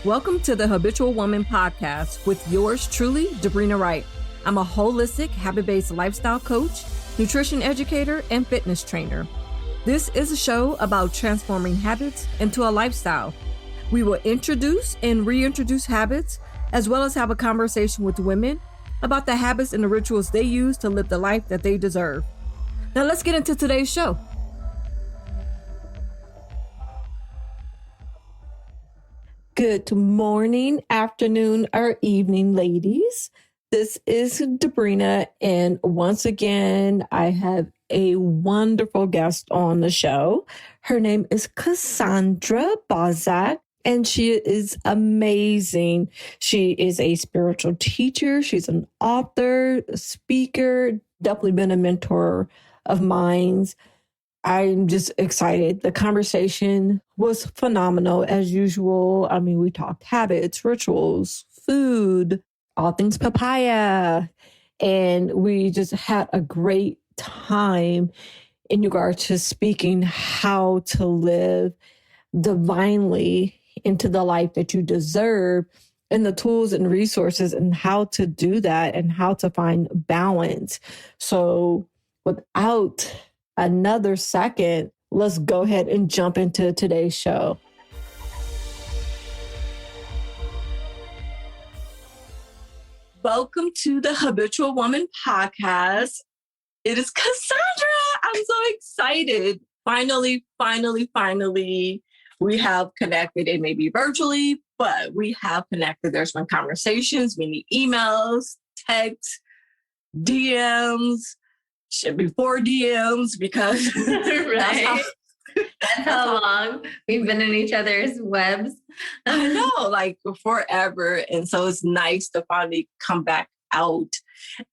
Welcome to the Habitual Woman podcast with yours truly, Debrina Wright. I'm a holistic, habit-based lifestyle coach, nutrition educator, and fitness trainer. This is a show about transforming habits into a lifestyle. We will introduce and reintroduce habits, as well as have a conversation with women about the habits and the rituals they use to live the life that they deserve. Now let's get into today's show. Good morning, afternoon, or evening, ladies. This is Debrina, and once again, I have a wonderful guest on the show. Her name is Cassandra Bodzak, and she is amazing. She is a spiritual teacher. She's an author, a speaker, definitely been a mentor of mine. I'm just excited. The conversation was phenomenal as usual. I mean, we talked habits, rituals, food, all things papaya, and we just had a great time in regard to speaking how to live divinely into the life that you deserve and the tools and resources and how to do that and how to find balance. So without another second, let's go ahead and jump into today's show. Welcome to the Habitual Woman podcast. It is Cassandra. I'm so excited. Finally, we have connected. It may be virtually, but we have connected. There's been conversations, many emails, texts, DMs, before DMs, because right. That's how long we've been in each other's webs. I know, like forever. And so it's nice to finally come back out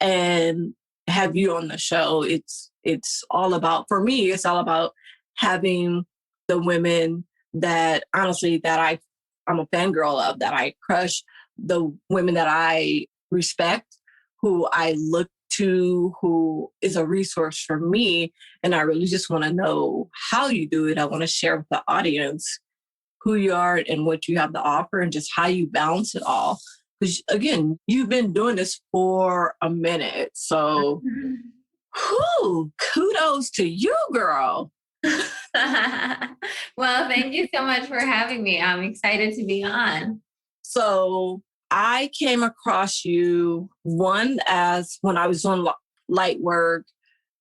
and have you on the show. It's all about, for me, it's all about having the women that honestly that I'm a fangirl of, that I crush, the women that I respect, who I look to, who is a resource for me. And I really just want to know how you do it. I want to share with the audience who you are and what you have to offer and just how you balance it all. Because again, you've been doing this for a minute. So kudos to you, girl. Well, thank you so much for having me. I'm excited to be on. So I came across you, one, as when I was on light work,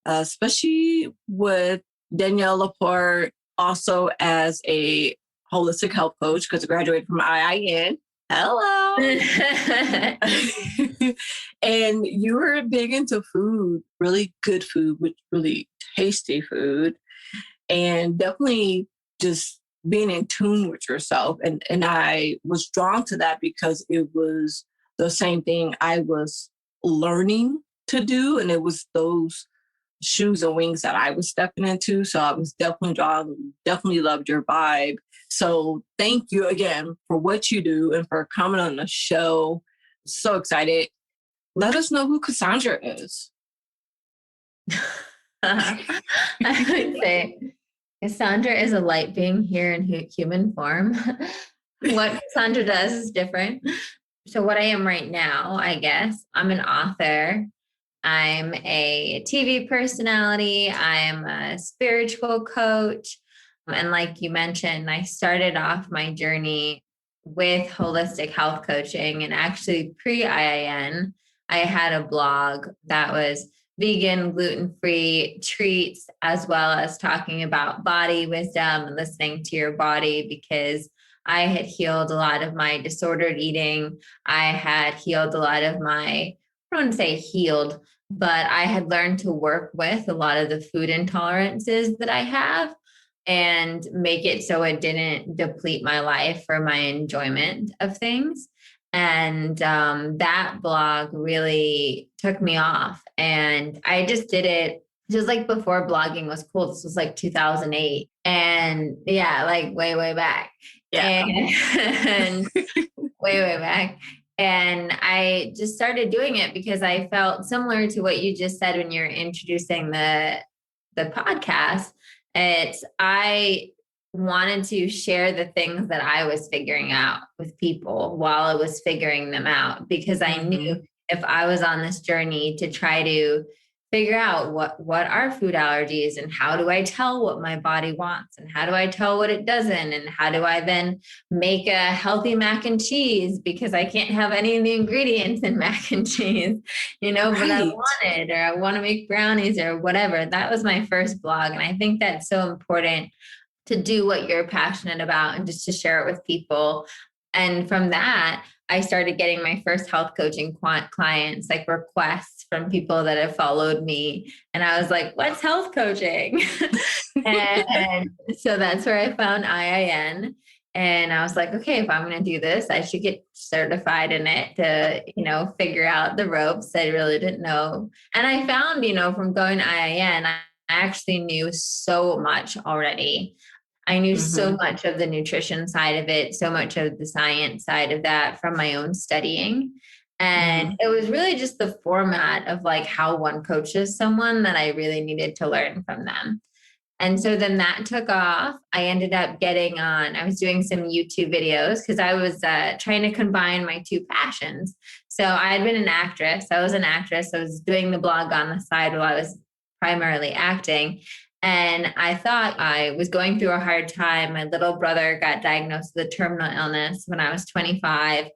especially with Danielle Laporte, also as a holistic health coach, because I graduated from IIN. Hello. And you were big into food, really good food, with really tasty food, and definitely just being in tune with yourself. And I was drawn to that because it was the same thing I was learning to do. And it was those shoes and wings that I was stepping into. So I was definitely drawn, definitely loved your vibe. So thank you again for what you do and for coming on the show. So excited. Let us know who Cassandra is. I would say Cassandra is a light being here in human form. What Cassandra does is different. So what I am right now, I guess, I'm an author. I'm a TV personality. I am a spiritual coach. And like you mentioned, I started off my journey with holistic health coaching. And actually pre-IIN, I had a blog that was vegan, gluten-free treats, as well as talking about body wisdom and listening to your body, because I had healed a lot of my disordered eating. I had healed a lot of my, I don't want to say healed, but I had learned to work with a lot of the food intolerances that I have and make it so it didn't deplete my life or my enjoyment of things. And that blog really took me off. And I just did it just like before blogging was cool. This was like 2008. And yeah, like way back. Yeah. And way back. And I just started doing it because I felt similar to what you just said when you're introducing the podcast. I wanted to share the things that I was figuring out with people while I was figuring them out, because I knew if I was on this journey to try to figure out what are food allergies and how do I tell what my body wants and how do I tell what it doesn't, and how do I then make a healthy mac and cheese because I can't have any of the ingredients in mac and cheese, but I want it, or I want to make brownies or whatever. That was my first blog. And I think that's so important to do what you're passionate about and just to share it with people. And from that, I started getting my first health coaching clients, like requests from people that have followed me. And I was like, what's health coaching? And so that's where I found IIN. And I was like, okay, if I'm going to do this, I should get certified in it to, figure out the ropes. I really didn't know. And I found, from going to IIN, I actually knew so much already. I knew so much of the nutrition side of it, so much of the science side of that from my own studying. And it was really just the format of like how one coaches someone that I really needed to learn from them. And so then that took off. I ended up I was doing some YouTube videos because I was trying to combine my two passions. So I had been an actress. I was an actress. I was doing the blog on the side while I was primarily acting. And I thought I was going through a hard time. My little brother got diagnosed with a terminal illness when I was 25.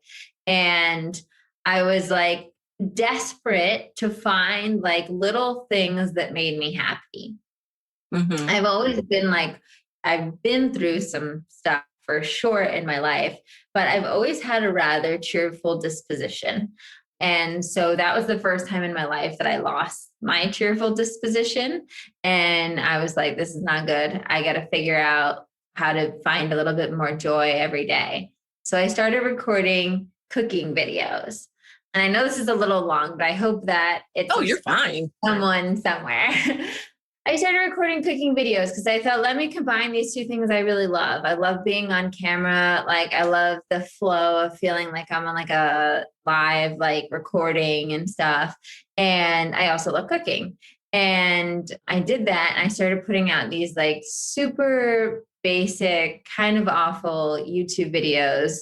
And I was like desperate to find like little things that made me happy. I've always been like, I've been through some stuff for sure in my life, but I've always had a rather cheerful disposition. And so that was the first time in my life that I lost my cheerful disposition. And I was like, this is not good. I got to figure out how to find a little bit more joy every day. So I started recording cooking videos. And I know this is a little long, but I hope that it's you're fine. Someone somewhere. I started recording cooking videos because I thought, let me combine these two things I really love. I love being on camera. Like I love the flow of feeling like I'm on like a live, like recording and stuff. And I also love cooking. And I did that. And I started putting out these like super basic, kind of awful YouTube videos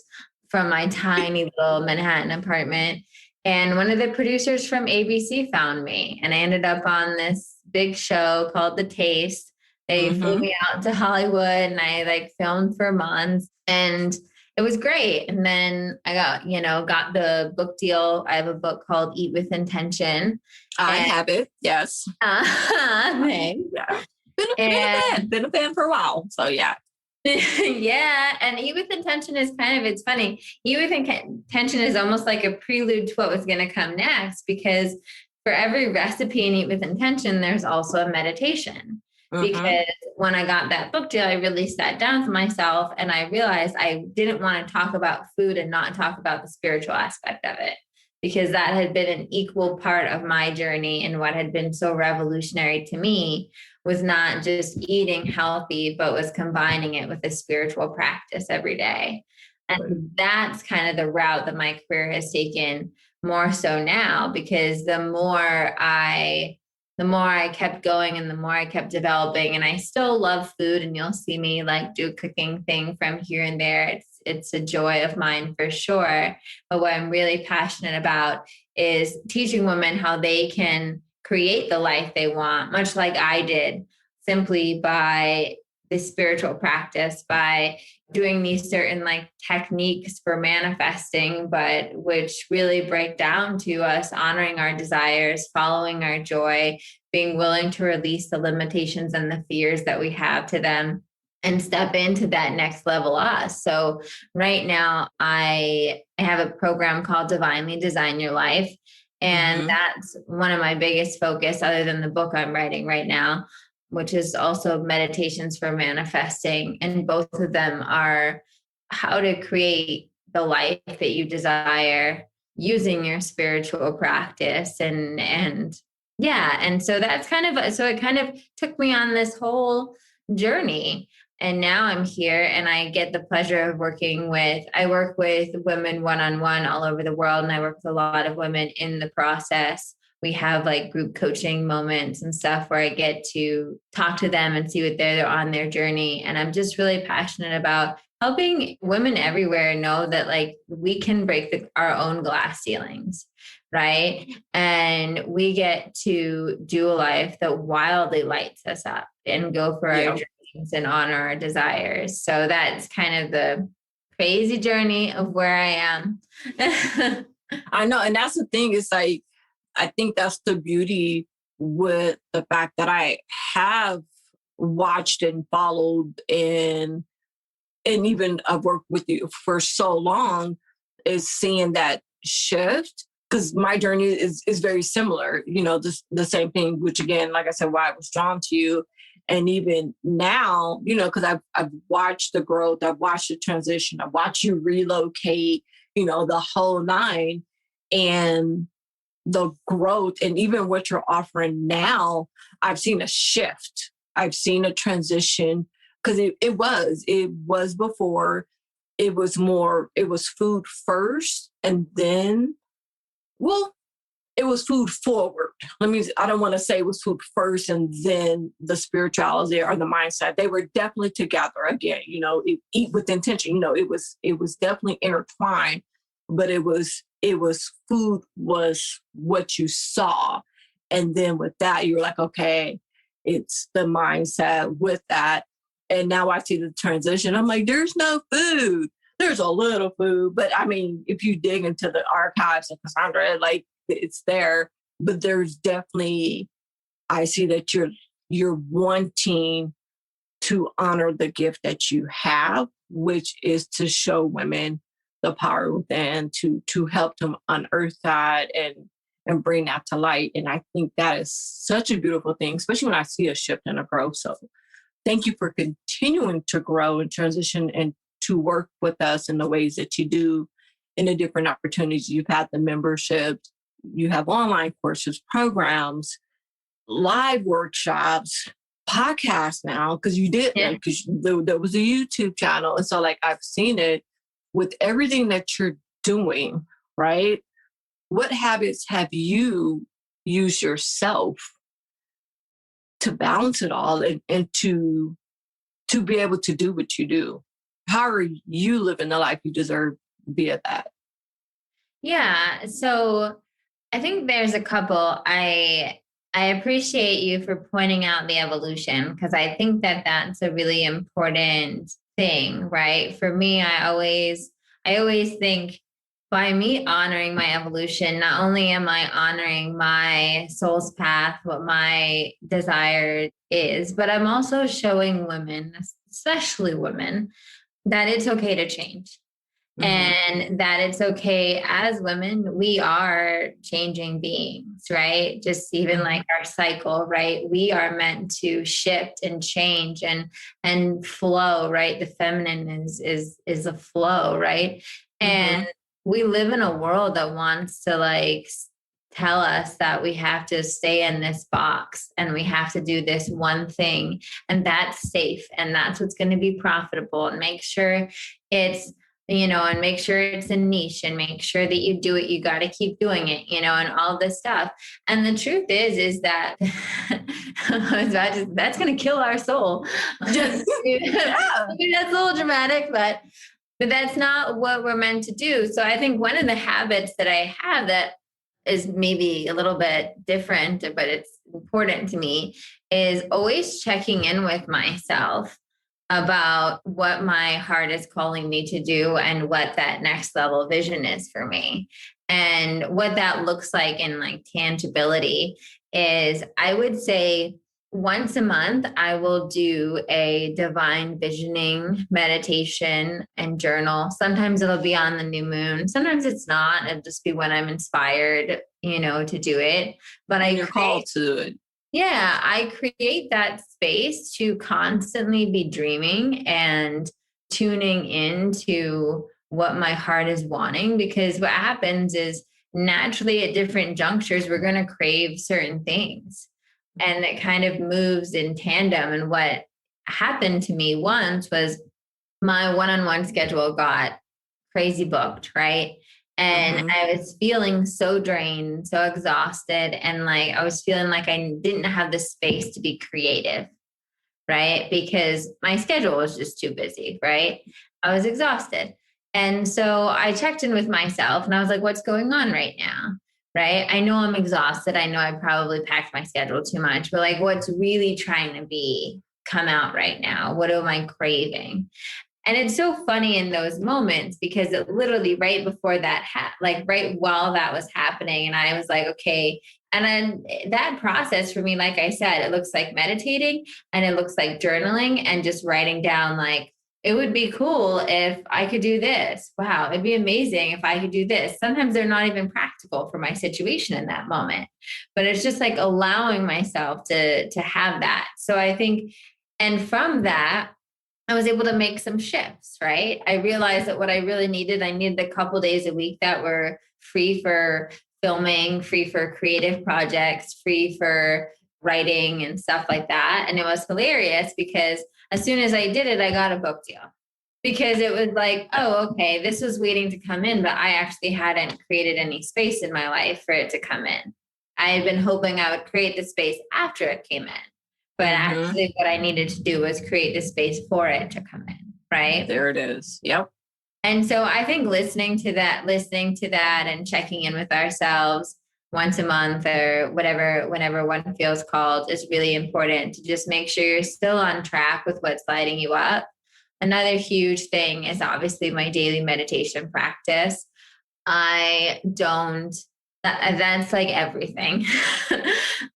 from my tiny little Manhattan apartment. And one of the producers from ABC found me, and I ended up on this big show called The Taste. They flew me out to Hollywood, and I like filmed for months, and it was great. And then I got the book deal. I have a book called Eat with Intention. I have it. Yes. Thanks. Yeah. Been a fan for a while. So yeah. Yeah. And Eat with Intention is it's funny. Eat with Intention is almost like a prelude to what was going to come next, because for every recipe in Eat with Intention, there's also a meditation. Because when I got that book deal, I really sat down with myself and I realized I didn't want to talk about food and not talk about the spiritual aspect of it, because that had been an equal part of my journey. And what had been so revolutionary to me was not just eating healthy, but was combining it with a spiritual practice every day. And that's kind of the route that my career has taken more so now, because the more I kept going and the more I kept developing, and I still love food, and you'll see me like do a cooking thing from here and there. It's a joy of mine for sure. But what I'm really passionate about is teaching women how they can create the life they want, much like I did, simply by this spiritual practice, by doing these certain like techniques for manifesting, but which really break down to us honoring our desires, following our joy, being willing to release the limitations and the fears that we have to them, and step into that next level us. So right now I have a program called Divinely Design Your Life. And that's one of my biggest focus, other than the book I'm writing right now, which is also meditations for manifesting. And both of them are how to create the life that you desire using your spiritual practice. And so that's it kind of took me on this whole journey. And now I'm here and I get the pleasure of I work with women one-on-one all over the world. And I work with a lot of women in the process we have like group coaching moments and stuff where I get to talk to them and see what they're on their journey. And I'm just really passionate about helping women everywhere know that like we can break our own glass ceilings, right? And we get to do a life that wildly lights us up and go for our dreams and honor our desires. So that's kind of the crazy journey of where I am. I know. And that's the thing. It's like, I think that's the beauty with the fact that I have watched and followed and even I've worked with you for so long, is seeing that shift, because my journey is very similar, the same thing, which again, like I said, why I was drawn to you. And even now, because I've watched the growth, I've watched the transition, I've watched you relocate, the whole nine, and the growth, and even what you're offering now, I've seen a shift. I've seen a transition. Because it was before, it was food first, and then, it was food forward. I don't want to say it was food first and then the spirituality or the mindset. They were definitely together again, eat with intention, it was definitely intertwined, but it was food was what you saw. And then with that, you were like, okay, it's the mindset with that. And now I see the transition. I'm like, there's no food. There's a little food. But I mean, if you dig into the archives of Cassandra, like it's there. But there's definitely, I see that you're wanting to honor the gift that you have, which is to show women the power within, to help them unearth that and bring that to light. And I think that is such a beautiful thing, especially when I see a shift and a growth. So thank you for continuing to grow and transition and to work with us in the ways that you do, in the different opportunities. You've had the memberships, you have online courses, programs, live workshops, podcasts now, because you did, because there was a YouTube channel. And so like, I've seen it with everything that you're doing, right? What habits have you used yourself to balance it all and to be able to do what you do? How are you living the life you deserve via that? Yeah. So I think there's a couple. I appreciate you for pointing out the evolution, because I think that that's a really important thing, right? For me, I always think by me honoring my evolution, not only am I honoring my soul's path, what my desire is, but I'm also showing women, especially women, that it's okay to change. Mm-hmm. And that it's okay as women, we are changing beings, right? Just even like our cycle, right? We are meant to shift and change and flow, right? The feminine is a flow, right? Mm-hmm. And we live in a world that wants to like tell us that we have to stay in this box and we have to do this one thing, and that's safe, and that's what's going to be profitable, and make sure it's, and make sure it's a niche, and make sure that you do it. You got to keep doing it, and all this stuff. And the truth is that that's going to kill our soul. That's a little dramatic, but that's not what we're meant to do. So I think one of the habits that I have that is maybe a little bit different, but it's important to me, is always checking in with myself about what my heart is calling me to do and what that next level vision is for me. And what that looks like in like tangibility is, I would say once a month, I will do a divine visioning meditation and journal. Sometimes it'll be on the new moon. Sometimes it's not. It'll just be when I'm inspired, to do it. But you're called to it. Yeah, I create that space to constantly be dreaming and tuning into what my heart is wanting, because what happens is naturally at different junctures, we're going to crave certain things, and it kind of moves in tandem. And what happened to me once was my one-on-one schedule got crazy booked, right? And I was feeling so drained, so exhausted. And like, I was feeling like I didn't have the space to be creative, right? Because my schedule was just too busy, right? I was exhausted. And so I checked in with myself and I was like, what's going on right now? Right? I know I'm exhausted. I know I probably packed my schedule too much, but like, what's really trying to be come out right now? What am I craving? And it's so funny in those moments because it literally right before that, like right while that was happening, and I was like, okay. And then that process for me, like I said, it looks like meditating and it looks like journaling and just writing down, like, it would be cool if I could do this. Wow, it'd be amazing if I could do this. Sometimes they're not even practical for my situation in that moment, but it's just like allowing myself to have that. So I think, and from that, I was able to make some shifts, right? I realized that what I really needed, I needed a couple days a week that were free for filming, free for creative projects, free for writing and stuff like that. And it was hilarious because as soon as I did it, I got a book deal because it was like, oh, okay, this was waiting to come in, but I actually hadn't created any space in my life for it to come in. I had been hoping I would create the space after it came in. But actually what I needed to do was create the space for it to come in, right? There it is. Yep. And so I think listening to that and checking in with ourselves once a month or whatever, whenever one feels called, is really important to just make sure you're still on track with what's lighting you up. Another huge thing is obviously my daily meditation practice. That's like everything.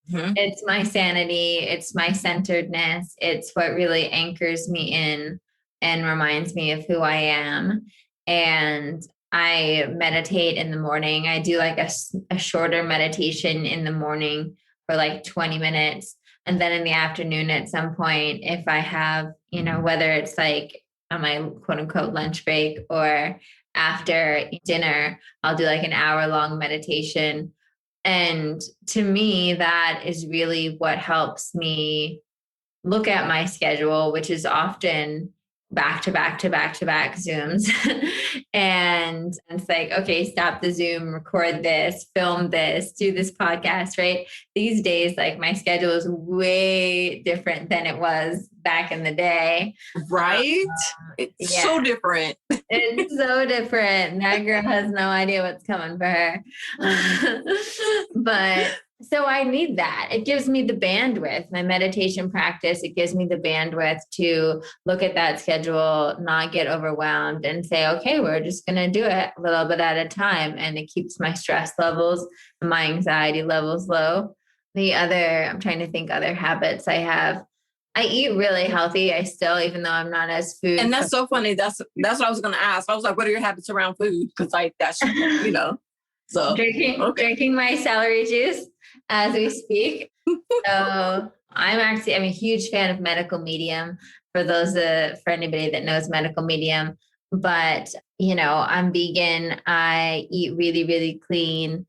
It's my sanity. It's my centeredness. It's what really anchors me in and reminds me of who I am. And I meditate in the morning. I do like a shorter meditation in the morning for like 20 minutes. And then in the afternoon at some point, if I have, whether it's like on my quote unquote lunch break or after dinner, I'll do like an hour-long meditation. And to me, that is really what helps me look at my schedule, which is often back to back to back to back Zooms. And it's like, okay, stop the Zoom, record this, film this, do this podcast, right? These days, like my schedule is way different than it was back in the day. Right? It's so different. It's so different. That girl has no idea what's coming for her. But so I need that. It gives me the bandwidth. My meditation practice, it gives me the bandwidth to look at that schedule, not get overwhelmed, and say, okay, we're just going to do it a little bit at a time. And it keeps my stress levels, my anxiety levels low. I'm trying to think other habits I have. I eat really healthy. I still, even though I'm not as food. And that's so funny. That's what I was going to ask. I was like, what are your habits around food? Because like that's, so drinking my celery juice as we speak. So I'm a huge fan of Medical Medium for anybody that knows Medical Medium, but I'm vegan. I eat really, really clean.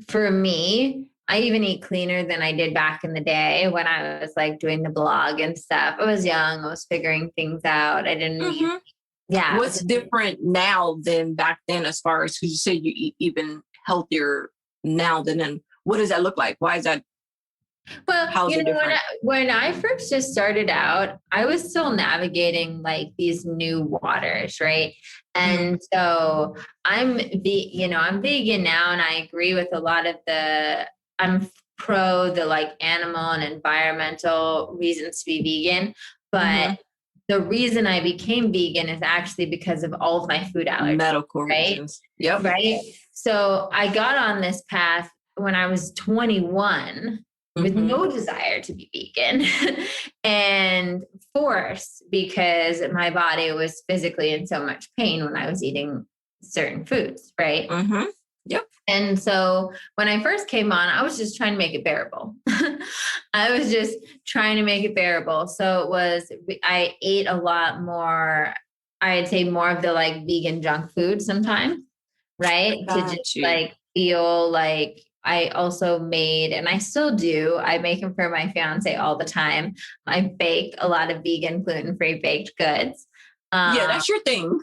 For me, I even eat cleaner than I did back in the day when I was like doing the blog and stuff. I was young. I was figuring things out. I didn't yeah. What's different now than back then as far as, because you said you eat even healthier now than then? What does that look like? Why is that? Well, when I first just started out, I was still navigating like these new waters, right? And so I'm vegan now, and I agree with a lot of I'm pro the like animal and environmental reasons to be vegan, but the reason I became vegan is actually because of all of my food allergies. Medical reasons. Yep. Right. So I got on this path when I was 21 with no desire to be vegan and forced because my body was physically in so much pain when I was eating certain foods. Right. Yep. And so when I first came on, I was just trying to make it bearable. I was just trying to make it bearable. So I ate a lot more, I'd say more of the like vegan junk food sometimes, right? To just like feel like I also made, and I still do, I make them for my fiance all the time. I bake a lot of vegan, gluten-free baked goods. Yeah, that's your thing.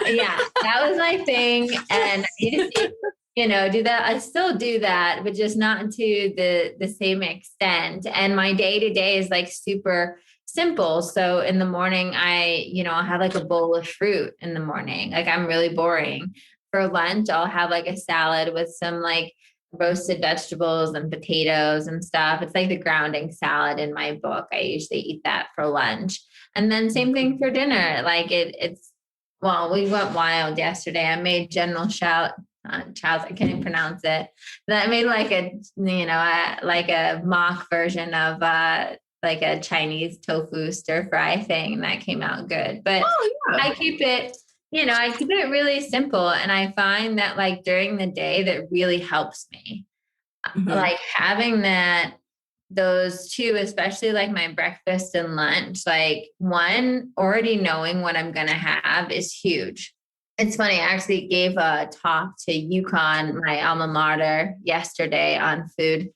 Yeah, that was my thing. And do that. I still do that, but just not to the same extent. And my day to day is like super simple. So in the morning, I'll have like a bowl of fruit in the morning. Like I'm really boring. For lunch, I'll have like a salad with some like roasted vegetables and potatoes and stuff. It's like the grounding salad in my book. I usually eat that for lunch. And then same thing for dinner. Like we went wild yesterday. I made Chow's, I can't even pronounce it. That I made like a mock version of like a Chinese tofu stir fry thing that came out good. But I keep it really simple. And I find that like during the day that really helps me. Like having those two, especially like my breakfast and lunch, like one, already knowing what I'm going to have is huge. It's funny. I actually gave a talk to UConn, my alma mater, yesterday on food.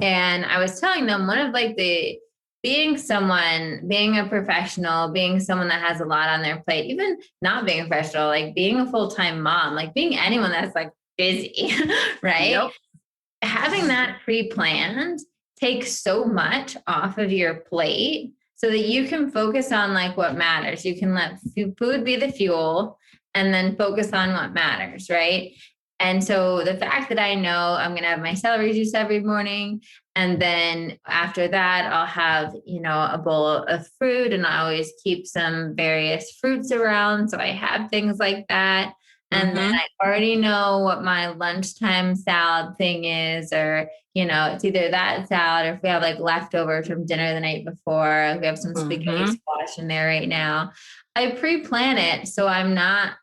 And I was telling them one of like being a professional, being someone that has a lot on their plate, even not being a professional, like being a full-time mom, like being anyone that's like busy, right? Yep. Having that pre-planned takes so much off of your plate so that you can focus on like what matters. You can let food be the fuel and then focus on what matters, right? And so the fact that I know I'm going to have my celery juice every morning, and then after that, I'll have, a bowl of fruit, and I always keep some various fruits around. So I have things like that. And then I already know what my lunchtime salad thing is, or, it's either that salad or if we have like leftovers from dinner the night before, we have some spaghetti squash in there right now. I pre-plan it so I'm not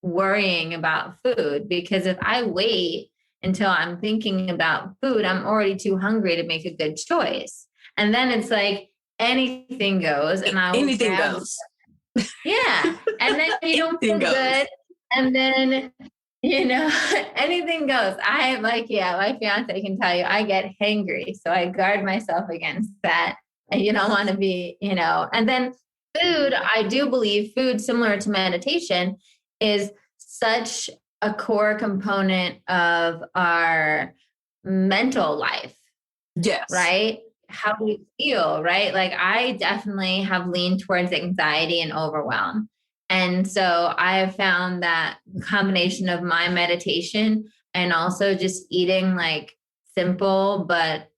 worrying about food, because if I wait until I'm thinking about food, I'm already too hungry to make a good choice. And then it's like anything goes, and anything goes. Yeah. And then you don't feel good. And then, anything goes. My fiance can tell you, I get hangry. So I guard myself against that. And you don't want to be, and then food, I do believe food, similar to meditation, is such a core component of our mental life. Yes. Right? How we feel, right? Like I definitely have leaned towards anxiety and overwhelm. And so I have found that combination of my meditation and also just eating like simple but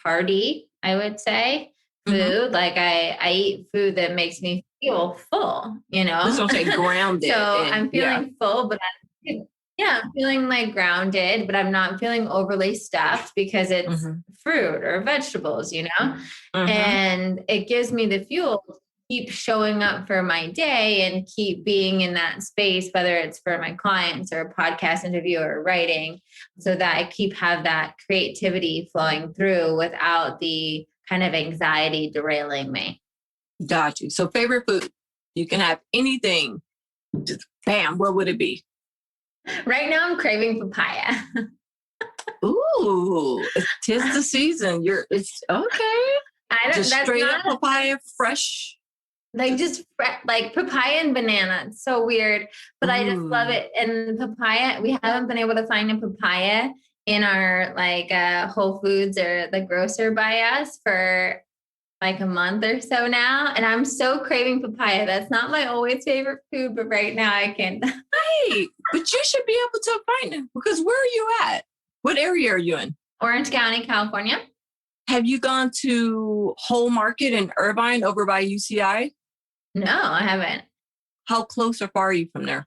hearty, I would say, food. Like I eat food that makes me feel full, This don't say grounded. So I'm feeling full, but I'm feeling like grounded, but I'm not feeling overly stuffed because it's fruit or vegetables, and it gives me the fuel to keep showing up for my day and keep being in that space, whether it's for my clients or a podcast interview or writing, so that I have that creativity flowing through without the kind of anxiety derailing me. Got you. So favorite food, you can have anything. Just bam, what would it be? Right now I'm craving papaya. Ooh, tis the season. It's okay. Just straight up papaya, fresh. Like just like papaya and banana. It's so weird, but I just love it. And papaya, we haven't been able to find a papaya in our like Whole Foods or the grocer by us for like a month or so now. And I'm so craving papaya. That's not my always favorite food, but right now I can. Hey, but you should be able to find it, because where are you at? What area are you in? Orange County, California. Have you gone to Whole Market in Irvine over by UCI? No, I haven't. How close or far are you from there?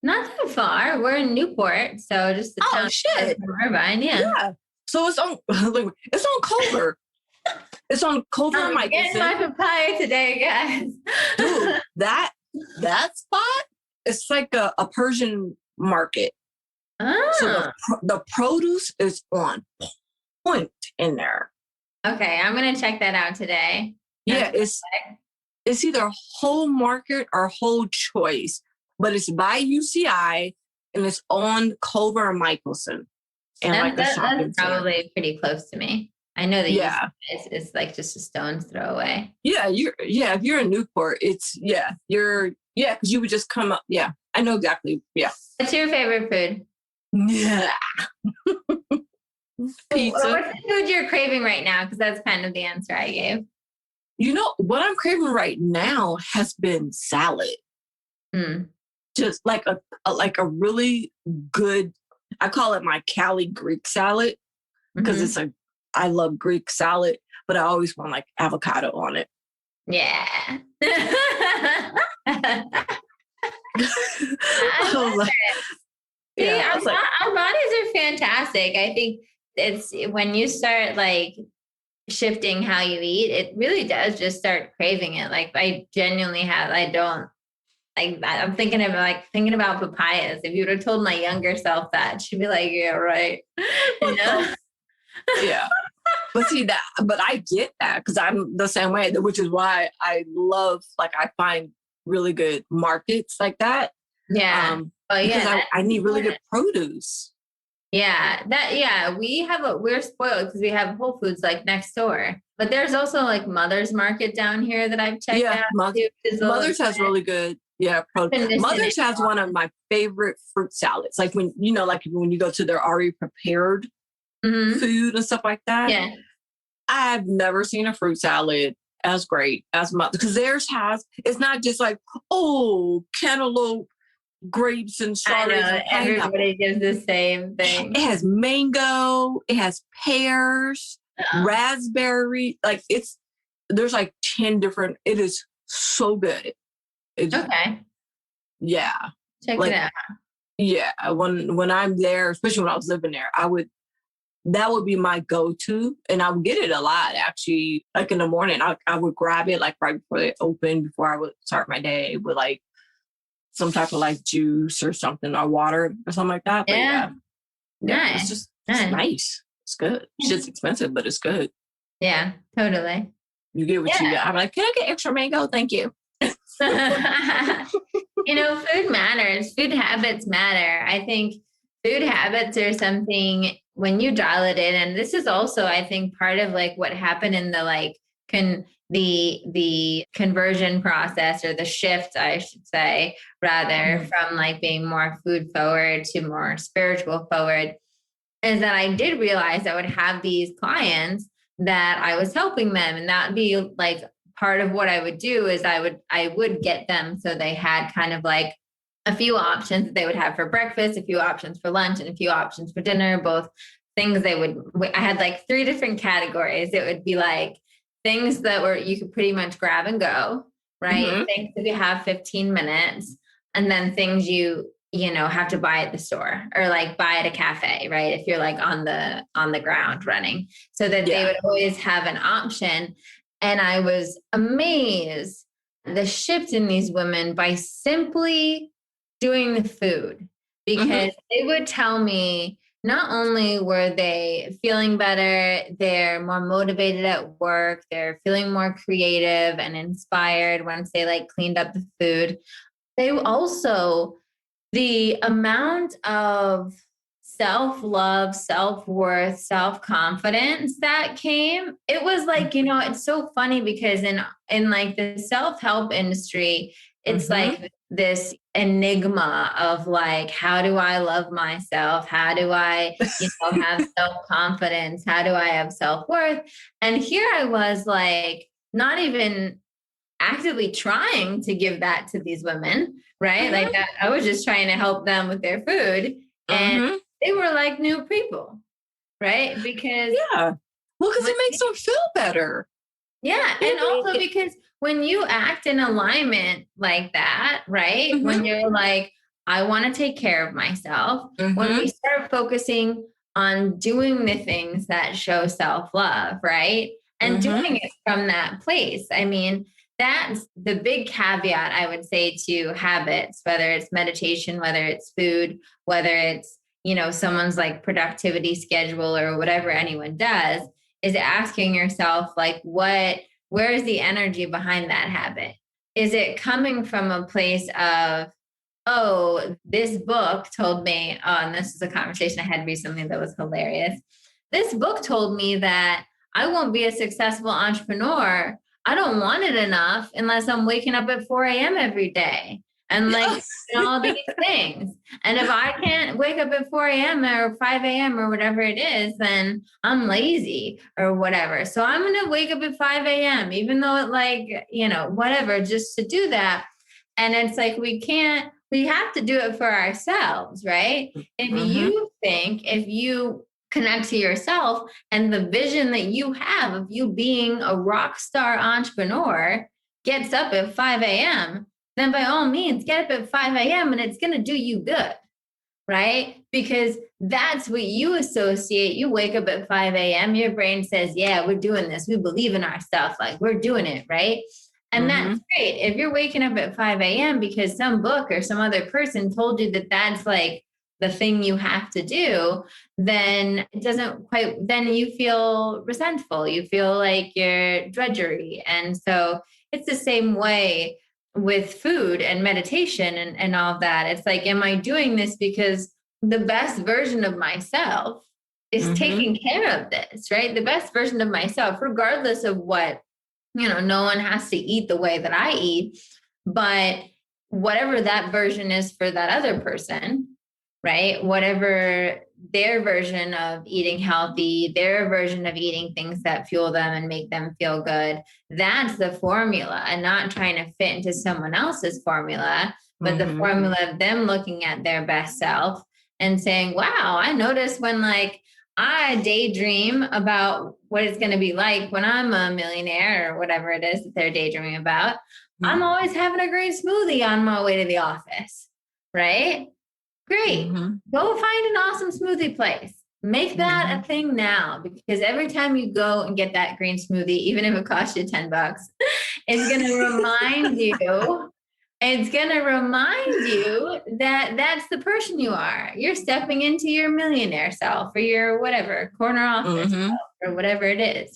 Not that far. We're in Newport, so just the town from Irvine. Yeah. So it's on Culver. It's on Culver and Michelson. Getting my papaya today, guys. Dude, that spot, it's like a Persian market. So the produce is on point in there. Okay, I'm gonna check that out today. Yeah, it's either Whole Market or Whole Choice, but it's by UCI and it's on Culver and Michelson. And that's probably pretty close to me. I know that it's like just a stone's throw away. Yeah, if you're in Newport, you're Yeah, because you would just come up. Yeah, I know exactly. Yeah. What's your favorite food? Yeah. Pizza. What's the food you're craving right now? Because that's kind of the answer I gave. You know, what I'm craving right now has been salad. Just like a really good, I call it my Cali Greek salad because I love Greek salad, but I always want like avocado on it. Yeah. I was like, yeah, our bodies are fantastic. I think it's when you start like shifting how you eat, it really does just start craving it. Like I genuinely have, I'm thinking about papayas. If you would have told my younger self that, she'd be like, yeah, right. You know? Yeah. But see that, but I get that because I'm the same way, which is why I love, like, I find really good markets like that. Yeah. Because I need really good produce. Yeah. We're spoiled because we have Whole Foods like next door. But there's also like Mother's Market down here that I've checked out. Mother's has really good. Yeah. Mother's has one of my favorite fruit salads. Like when you go to their already prepared food and stuff like that. Yeah. I've never seen a fruit salad as great as Mother's, because theirs it's not just like, cantaloupe, grapes, and strawberries. I know, everybody gives the same thing. It has mango, it has pears, raspberry. Like there's like 10 different, it is so good. Okay. Yeah. Check it out. Yeah. When I'm there, especially when I was living there, that would be my go-to. And I would get it a lot, actually. Like in the morning, I would grab it like right before they open, before I would start my day with like some type of like juice or something, or water or something like that. But yeah. Nice. It's just it's nice. It's good. It's just expensive, but it's good. Yeah, totally. You get what you get. I'm like, can I get extra mango? Thank you. Food matters. Food habits matter. I think food habits are something when you dial it in, and this is also, I think, part of like what happened in the like the conversion process, or the shift, I should say, rather, from like being more food forward to more spiritual forward, is that I did realize I would have these clients that I was helping them, and that would be like part of what I would do is I would get them so they had kind of like a few options that they would have for breakfast, a few options for lunch, and a few options for dinner. Both things I had like 3 different categories. It would be like things that you could pretty much grab and go, right? Things that you have 15 minutes, and then things you have to buy at the store or like buy at a cafe, right? If you're like on the ground running, so that they would always have an option. And I was amazed the shift in these women by simply doing the food, because they would tell me not only were they feeling better, they're more motivated at work, they're feeling more creative and inspired once they like cleaned up the food. They also, the amount of self-love, self-worth, self-confidence that came, it was like, it's so funny because in like the self-help industry, it's like this enigma of like, how do I love myself? How do I, have self-confidence? How do I have self-worth? And here I was like, not even actively trying to give that to these women, right? Like that, I was just trying to help them with their food. And they were like new people, right? Because because it makes them feel better. Yeah. And also because when you act in alignment like that, right? When you're like, I want to take care of myself, when we start focusing on doing the things that show self-love, right? And doing it from that place. I mean, that's the big caveat I would say to habits, whether it's meditation, whether it's food, whether it's, someone's like productivity schedule or whatever anyone does, is asking yourself, like, where is the energy behind that habit? Is it coming from a place of, this book told me, and this is a conversation I had recently that was hilarious. This book told me that I won't be a successful entrepreneur I don't want it enough unless I'm waking up at 4 a.m. every day and like all these things. And if I can't wake up at 4 a.m. or 5 a.m. or whatever it is, then I'm lazy or whatever. So I'm going to wake up at 5 a.m., even though it like, whatever, just to do that. And it's like, we have to do it for ourselves, right? If you connect to yourself and the vision that you have of you being a rock star entrepreneur gets up at 5 a.m., then by all means, get up at 5 a.m. and it's going to do you good, right? Because that's what you associate. You wake up at 5 a.m., your brain says, yeah, we're doing this. We believe in ourselves. Like we're doing it, right? And that's great. If you're waking up at 5 a.m. because some book or some other person told you that that's like the thing you have to do, then it doesn't quite, then you feel resentful. You feel like you're drudgery. And so it's the same way with food and meditation and all of that. It's like, am I doing this because the best version of myself is taking care of this, right? The best version of myself, regardless of what, no one has to eat the way that I eat, but whatever that version is for that other person, right? Whatever their version of eating healthy, their version of eating things that fuel them and make them feel good, that's the formula, and not trying to fit into someone else's formula, but the formula of them looking at their best self and saying, wow, I noticed when like I daydream about what it's going to be like when I'm a millionaire or whatever it is that they're daydreaming about. I'm always having a green smoothie on my way to the office, right? Great. Go find an awesome smoothie place. Make that a thing now, because every time you go and get that green smoothie, even if it costs you $10, it's going to remind you. It's going to remind you that that's the person you are. You're stepping into your millionaire self or your whatever corner office self or whatever it is,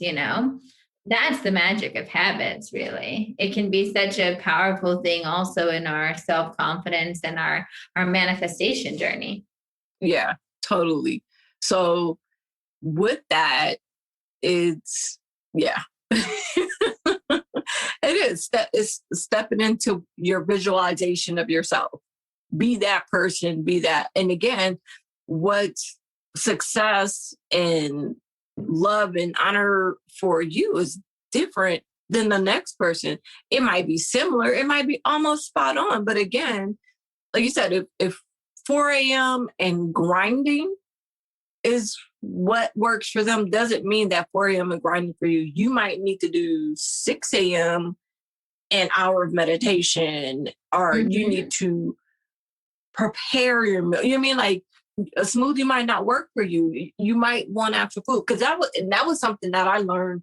That's the magic of habits, really. It can be such a powerful thing also in our self-confidence and our manifestation journey. Yeah, totally. So with that, it's, it's stepping into your visualization of yourself. Be that person, be that. And again, what success and love and honor for you is different than the next person. It might be similar. It might be almost spot on. But again, like you said, if 4 a.m. and grinding is what works for them, doesn't mean that 4 a.m. and grinding for you. You might need to do 6 a.m. an hour of meditation, or you need to prepare your meal. You know what I mean? Like a smoothie might not work for you. You might want actual food. Because that was something that I learned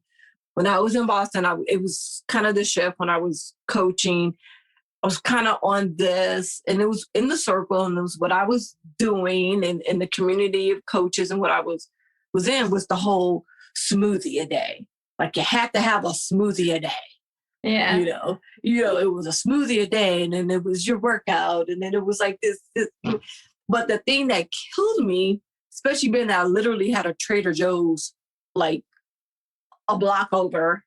when I was in Boston. It was kind of the shift when I was coaching. I was kind of on this, and it was in the circle, and it was what I was doing in the community of coaches, and what I was in was the whole smoothie a day. Like you had to have a smoothie a day. Yeah. It was a smoothie a day, and then it was your workout, and then it was like this. But the thing that killed me, especially being that I literally had a Trader Joe's like a block over,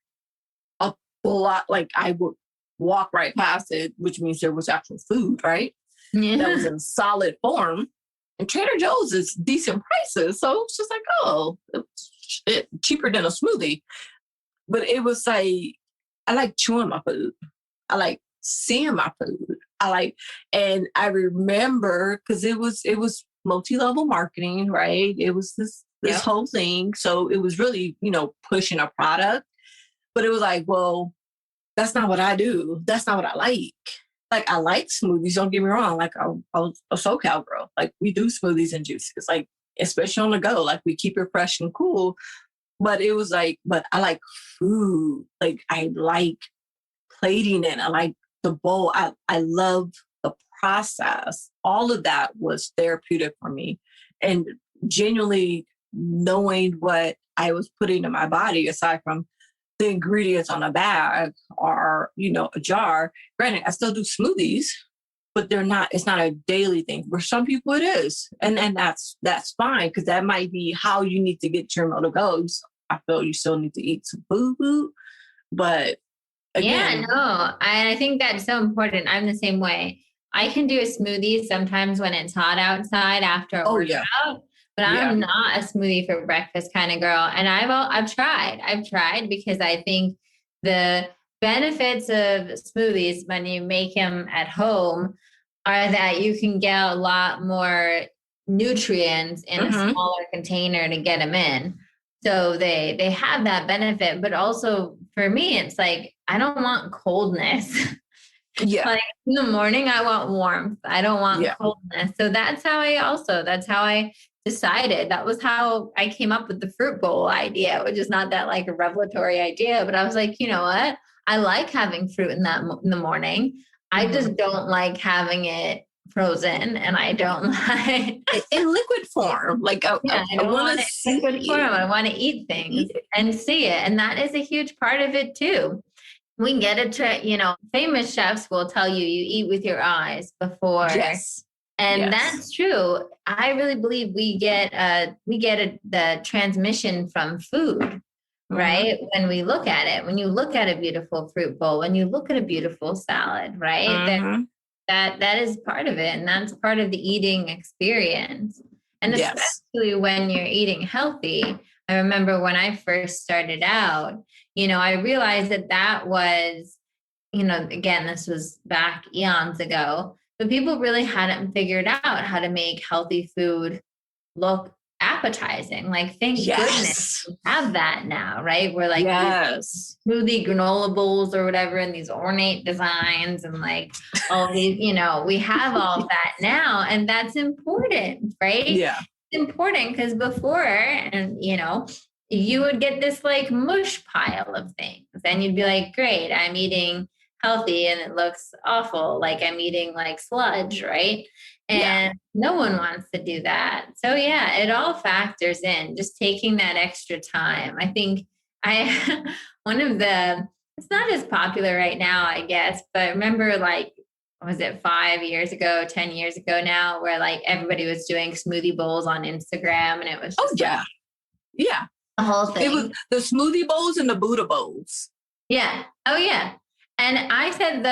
like I would walk right past it, which means there was actual food, right? Yeah. That was in solid form. And Trader Joe's is decent prices. So it's just like, oh, it's cheaper than a smoothie. But it was like, I like chewing my food. I like seeing my food. And I remember, because it was multi-level marketing, right? It was this whole thing. So it was really, pushing a product. But it was like, well, that's not what I do. That's not what I like. Like, I like smoothies, don't get me wrong. Like, I was a SoCal girl. Like, we do smoothies and juices, like, especially on the go. Like, we keep it fresh and cool. But it was like, but I like food. Like, I like plating it. I like the bowl. I love the process. All of that was therapeutic for me. And genuinely knowing what I was putting in my body, aside from the ingredients on a bag or, a jar. Granted, I still do smoothies, but it's not a daily thing. For some people it is. And that's fine, because that might be how you need to get your meal to go. I feel you still need to eat some food, but again. Yeah, no, I think that's so important. I'm the same way. I can do a smoothie sometimes when it's hot outside after a workout, but I'm not a smoothie for breakfast kind of girl. And I've tried because I think the benefits of smoothies when you make them at home are that you can get a lot more nutrients in a smaller container to get them in. So they have that benefit, but also for me, it's like, I don't want coldness. Yeah. Like in the morning, I want warmth. I don't want coldness. So that's how I decided. That was how I came up with the fruit bowl idea, which is not that like a revelatory idea, but I was like, you know what? I like having fruit in the morning. I just don't like having it frozen, and I don't like in liquid form. Like I want to see liquid form. I want to eat things and see it, and that is a huge part of it too. We get it to, famous chefs will tell you eat with your eyes before. Yes. And that's true. I really believe we get the transmission from food, right? When we look at it, when you look at a beautiful fruit bowl, when you look at a beautiful salad, right? That is part of it. And that's part of the eating experience. And especially when you're eating healthy. I remember when I first started out, I realized that was, again, this was back eons ago, but people really hadn't figured out how to make healthy food look appetizing. Like, thank goodness we have that now, right? We're like smoothie granola bowls or whatever, and these ornate designs and like all these, we have all that now, and that's important, right? Yeah. It's important because before, and you would get this like mush pile of things, and you'd be like, great, I'm eating healthy and it looks awful, like I'm eating like sludge, right? And no one wants to do that. So it all factors in, just taking that extra time. I think it's not as popular right now, I guess, but remember, like, was it 5 years ago, 10 years ago now, where like everybody was doing smoothie bowls on Instagram, and it was just the whole thing. It was the smoothie bowls and the Buddha bowls. Yeah. Oh yeah. And I said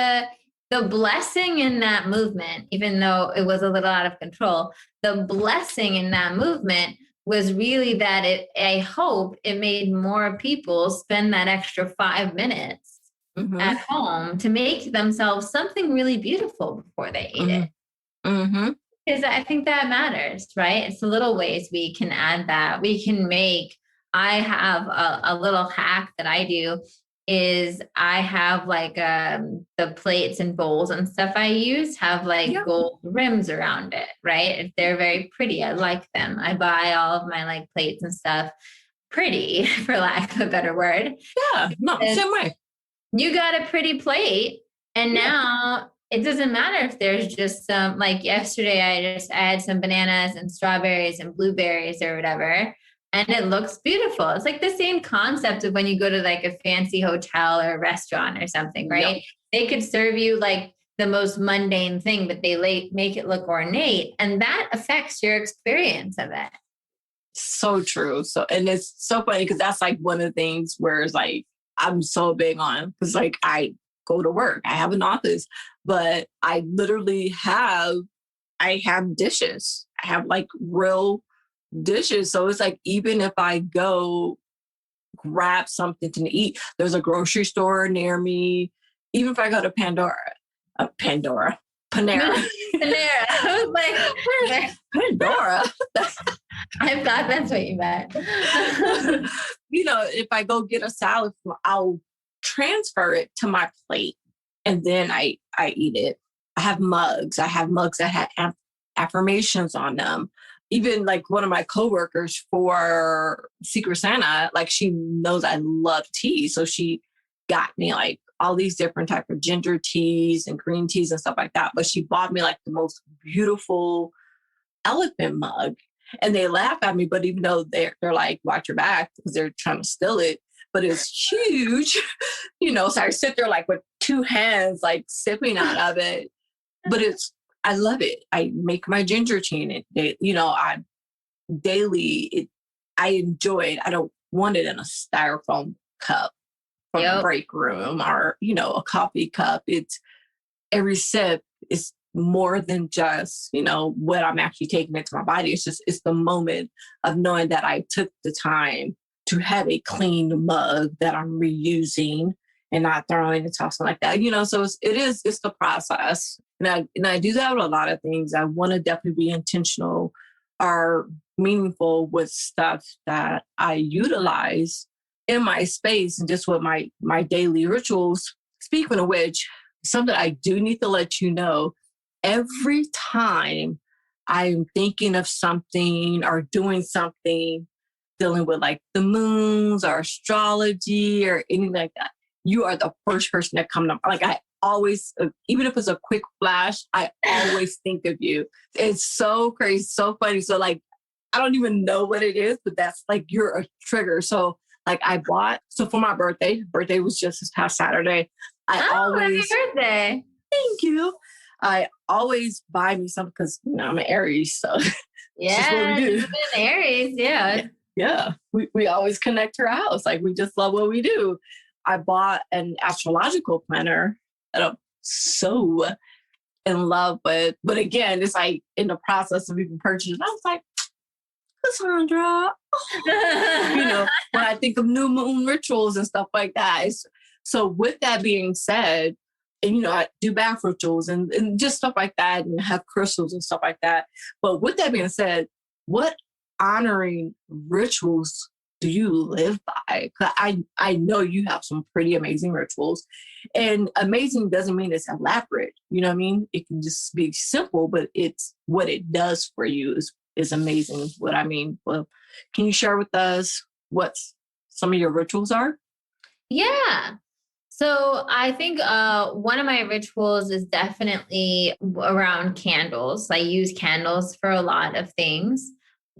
the blessing in that movement, even though it was a little out of control, the blessing in that movement was really that I hope it made more people spend that extra 5 minutes at home to make themselves something really beautiful before they eat it. Because I think that matters, right? It's the little ways we can add that. I have a little hack that I do is I have like the plates and bowls and stuff I use have like gold rims around it, right? They're very pretty. I like them. I buy all of my like plates and stuff pretty, for lack of a better word. Yeah, no, same way. You got a pretty plate, and now it doesn't matter if there's just some, like yesterday I had some bananas and strawberries and blueberries or whatever. And it looks beautiful. It's like the same concept of when you go to like a fancy hotel or a restaurant or something, right? Yep. They could serve you like the most mundane thing, but they make it look ornate. And that affects your experience of it. So true. So, and it's so funny because that's like one of the things where it's like, I'm so big on, because like I go to work, I have an office, but I literally have dishes. I have like real dishes. So it's like, even if I go grab something to eat, there's a grocery store near me. Even if I go to Panera. Panera. I was like, Pandora. I thought that's what you meant. If I go get a salad, I'll transfer it to my plate and then I eat it. I have mugs. that have affirmations on them. Even like one of my coworkers for Secret Santa, like she knows I love tea. So she got me like all these different type of ginger teas and green teas and stuff like that. But she bought me like the most beautiful elephant mug. And they laugh at me, but even though they're like, watch your back, because they're trying to steal it, but it's huge, so I sit there like with two hands, like sipping out of it. But I love it. I make my ginger tea in it. I enjoy it. I don't want it in a styrofoam cup. from the break room or, a coffee cup. It's every sip is more than just, what I'm actually taking into my body. It's the moment of knowing that I took the time to have a clean mug that I'm reusing and not throwing and tossing like that. So it's the process. And I do that with a lot of things. I want to definitely be intentional or meaningful with stuff that I utilize in my space and just with my daily rituals. Speaking of which, something I do need to let you know, every time I'm thinking of something or doing something dealing with like the moons or astrology or anything like that, you are the first person that comes up. Like I always, even if it's a quick flash, I always think of you. It's so crazy, so funny. So like, I don't even know what it is, but that's like, you're a trigger. So like so for my birthday was just this past Saturday. Happy birthday. Thank you. I always buy me something because I'm an Aries, so yeah, you've been Aries, yeah. We always connect to our house. Like we just love what we do. I bought an astrological planner that I'm so in love with, but again, it's like in the process of even purchasing. I was like, Cassandra, when I think of new moon rituals and stuff like that. So with that being said, and, I do bath rituals and just stuff like that and have crystals and stuff like that. But with that being said, what honoring rituals do you live by? 'Cause I know you have some pretty amazing rituals, and amazing doesn't mean it's elaborate. You know what I mean? It can just be simple, but it's what it does for you is amazing. What I mean. Well, can you share with us what some of your rituals are? Yeah. So I think one of my rituals is definitely around candles. I use candles for a lot of things.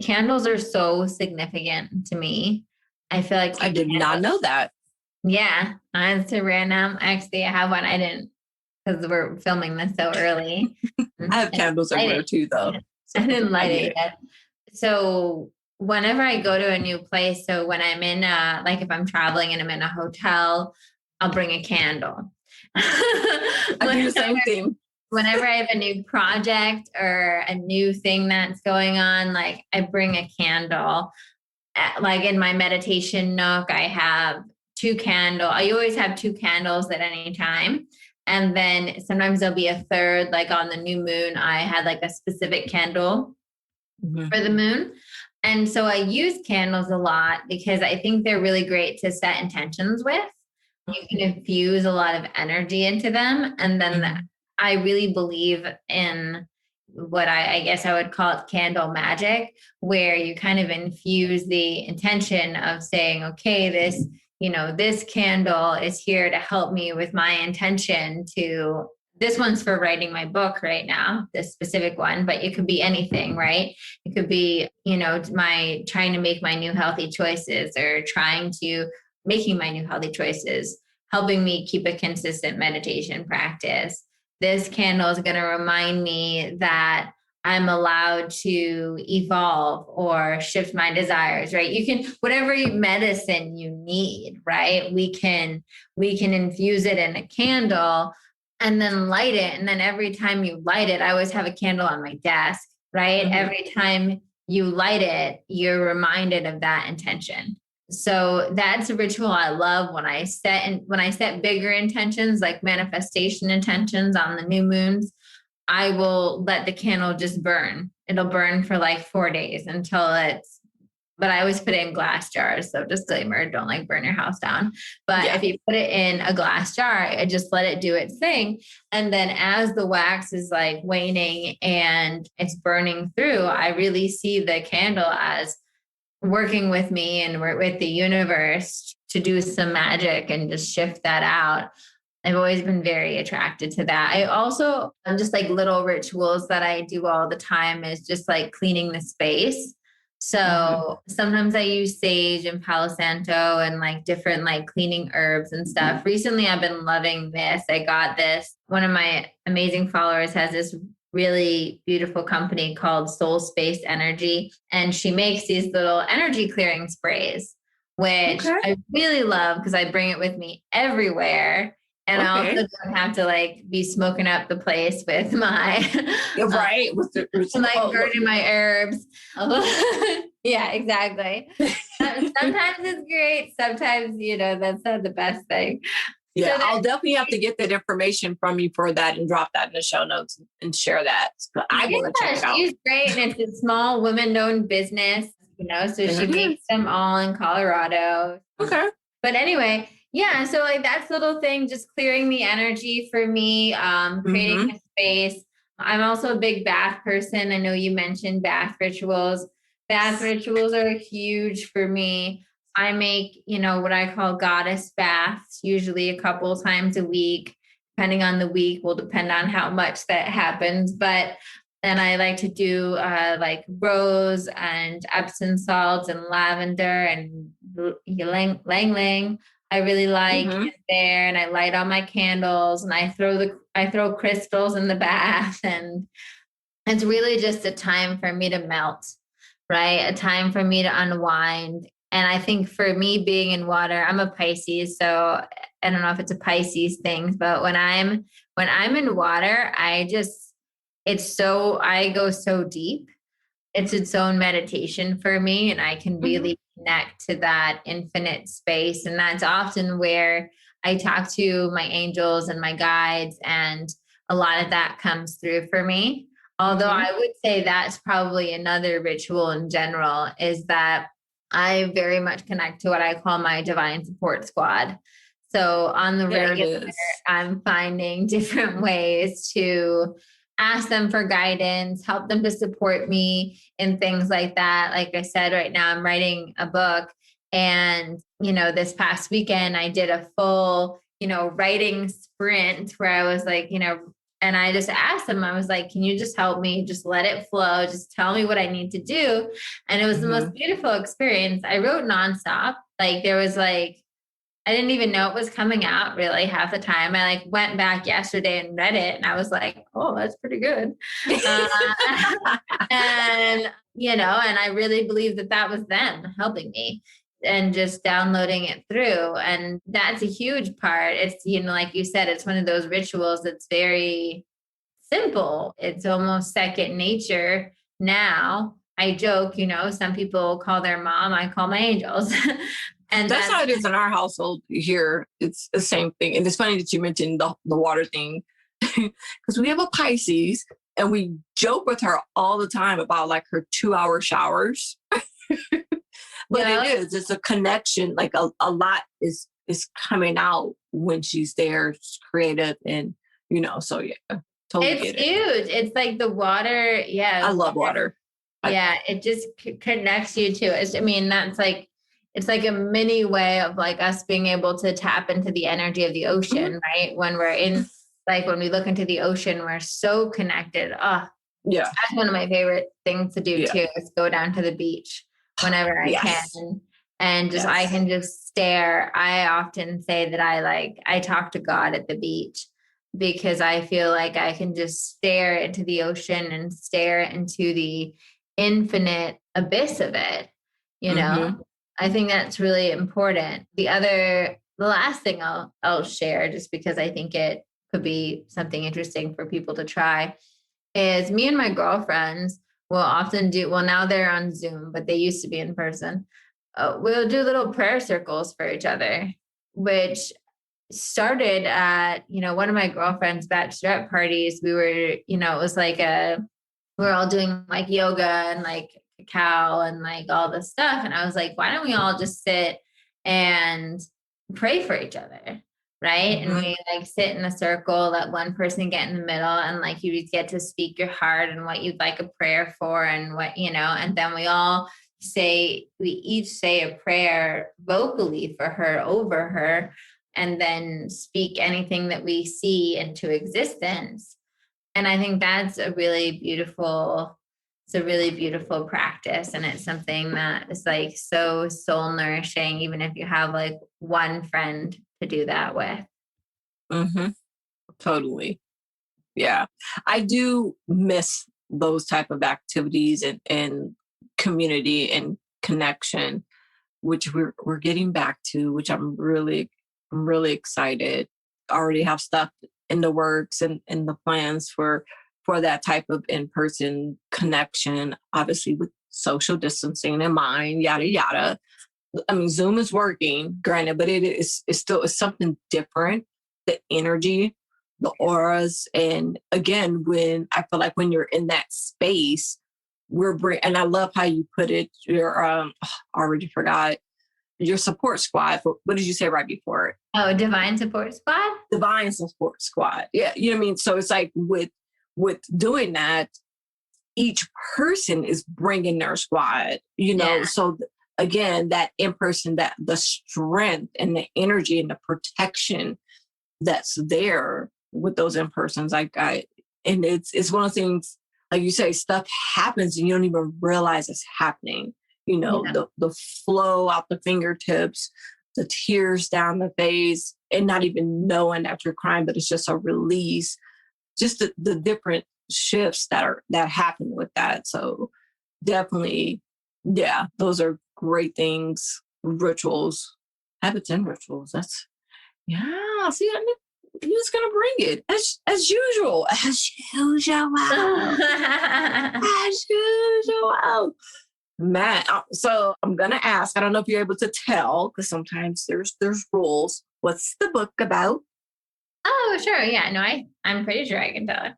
Candles are so significant to me. I feel like I did not know that. Yeah, it's a random. Actually, I have one. I didn't because we're filming this so early. I have candles everywhere too, though. So I didn't light it yet. So whenever I go to a new place, so when I'm in, like if I'm traveling and I'm in a hotel, I'll bring a candle. I do the same thing. Whenever I have a new project or a new thing that's going on, like I bring a candle. Like in my meditation nook, I have I always have 2 candles at any time. And then sometimes there'll be a third, like on the new moon, I had like a specific candle for the moon. And so I use candles a lot because I think they're really great to set intentions with. You can infuse a lot of energy into them. And then I really believe in what I guess I would call it candle magic, where you kind of infuse the intention of saying, okay, this candle is here to help me with my intention to, this one's for writing my book right now, this specific one, but it could be anything, right? It could be, my trying to make my new healthy choices or making my new healthy choices, helping me keep a consistent meditation practice. This candle is going to remind me that I'm allowed to evolve or shift my desires, right? You can, whatever medicine you need, right? We can infuse it in a candle and then light it. And then every time you light it, I always have a candle on my desk, right? Every time you light it, you're reminded of that intention. So that's a ritual I love when I set bigger intentions, like manifestation intentions on the new moons. I will let the candle just burn. It'll burn for like 4 days but I always put it in glass jars. So disclaimer, don't like burn your house down. But if you put it in a glass jar, I just let it do its thing. And then as the wax is like waning and it's burning through, I really see the candle as working with me and with the universe to do some magic and just shift that out. I've always been very attracted to that. I also just like little rituals that I do all the time is just like cleaning the space. So sometimes I use sage and Palo Santo and like different like cleaning herbs and stuff. Recently, I've been loving this. I got this. One of my amazing followers has this really beautiful company called Soul Space Energy. And she makes these little energy clearing sprays which I really love because I bring it with me everywhere. And I also don't have to like be smoking up the place with my burning my herbs. Yeah, exactly. Sometimes it's great. Sometimes, that's not the best thing. Yeah, so I'll definitely have to get that information from you for that and drop that in the show notes and share that. I want to check it out. She's great. And it's a small women-owned business, so she makes them all in Colorado. Okay. But anyway, yeah, so like that's little thing, just clearing the energy for me, creating a space. I'm also a big bath person. I know you mentioned bath rituals. Bath rituals are huge for me. I make, what I call goddess baths, usually a couple times a week, depending on the week, will depend on how much that happens. But then I like to do like rose and Epsom salts and lavender and ylang ylang. I really like it there, and I light all my candles, and I throw crystals in the bath, and it's really just a time for me to melt, right? A time for me to unwind. And I think for me being in water, I'm a Pisces, so I don't know if it's a Pisces thing, but when I'm in water, I go so deep. It's its own meditation for me, and I can really connect to that infinite space. And that's often where I talk to my angels and my guides, and a lot of that comes through for me. Although I would say that's probably another ritual in general, is that I very much connect to what I call my divine support squad. So on the regular, I'm finding different ways to ask them for guidance, help them to support me in things like that. Like I said, right now I'm writing a book, and, this past weekend I did a full, writing sprint where I was like, and I just asked them, I was like, can you just help me? Just let it flow. Just tell me what I need to do. And it was the most beautiful experience. I wrote nonstop. Like there was I didn't even know it was coming out really half the time. I went back yesterday and read it, and I was like, oh, that's pretty good. And I really believe that was them helping me and just downloading it through. And that's a huge part. It's, like you said, it's one of those rituals that's very simple. It's almost second nature now. I joke, some people call their mom, I call my angels. And that's how it is in our household here. It's the same thing. And it's funny that you mentioned the water thing, because we have a Pisces, and we joke with her all the time about her 2-hour showers. But it's a connection. A lot is coming out when she's there. It's creative, and so yeah, totally it's huge. It's like the water. Yeah, I love water. It just connects you to it. I mean, it's like a mini way of us being able to tap into the energy of the ocean, right? When we're in, when we look into the ocean, we're so connected. Oh, yeah. That's one of my favorite things to do too, is go down to the beach whenever I can. And I can just stare. I often say that I talk to God at the beach, because I feel like I can just stare into the ocean and stare into the infinite abyss of it, I think that's really important. The last thing I'll share, just because I think it could be something interesting for people to try, is me and my girlfriends will often now they're on Zoom, but they used to be in person. We'll do little prayer circles for each other, which started at, one of my girlfriend's bachelorette parties. We were, it was we were all doing yoga and cacao and all this stuff. And I was like, why don't we all just sit and pray for each other? Right. And we sit in a circle, let one person get in the middle, and you just get to speak your heart and what you'd like a prayer for, and what, and then we each say a prayer vocally for her, over her, and then speak anything that we see into existence. And I think that's a really beautiful practice. And it's something that is so soul nourishing, even if you have one friend to do that with. Totally. Yeah. I do miss those type of activities and community and connection. which we're getting back to, which I'm really excited. I already have stuff in the works and in the plans for that type of in-person connection, obviously with social distancing in mind, yada yada. I mean, Zoom is working, granted, but it's still something different. The energy, the auras, and again, when I feel like when you're in that space, and I love how you put it. Your I already forgot your support squad. What did you say right before it? Oh, Divine Support Squad. Divine Support Squad. Yeah, you know what I mean. So it's like with doing that, each person is bringing their squad. You know, Yeah. so again, that in person, that the strength and the energy and the protection that's there with those in persons. And it's one of the things, like you say, stuff happens and you don't even realize it's happening. You know, the flow out the fingertips, the tears down the face, and not even knowing that you're crying, but it's just a release. Just the different shifts that happen with that. So definitely, yeah, those are great things. Rituals, habits and rituals. That's See, you're just gonna bring it as usual, as usual. Matt. So I'm gonna ask. I don't know if you're able to tell, because sometimes there's rules. What's the book about? Oh, sure. Yeah, no, I'm pretty sure I can tell.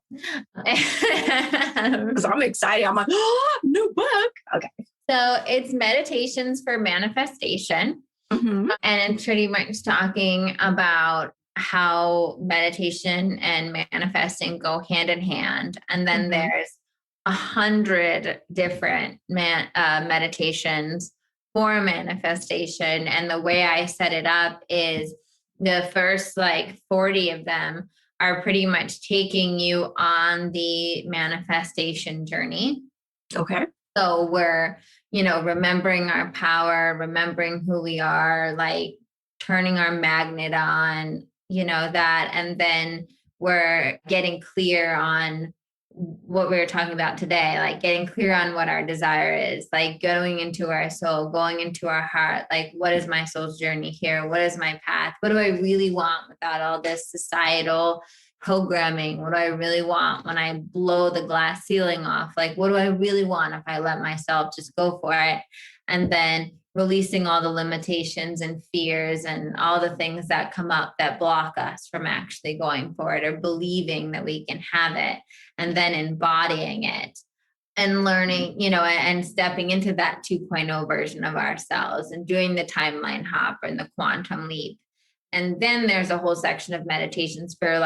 Because I'm excited. I'm like, oh, new book. Okay. So it's Meditations for Manifestation. Mm-hmm. And it's pretty much talking about how meditation and manifesting go hand in hand. And then there's 100 different meditations for manifestation. And the way I set it up is the first 40 of them are pretty much taking you on the manifestation journey. Okay. So we're, remembering our power, remembering who we are, turning our magnet on, that. And then we're getting clear on what we were talking about today, getting clear on what our desire is, going into our soul, going into our heart. What is my soul's journey here? What is my path? What do I really want without all this societal programming? What do I really want when I blow the glass ceiling off? What do I really want if I let myself just go for it? And then releasing all the limitations and fears and all the things that come up that block us from actually going for it or believing that we can have it, and then embodying it and learning, and stepping into that 2.0 version of ourselves and doing the timeline hop and the quantum leap. And then there's a whole section of meditations for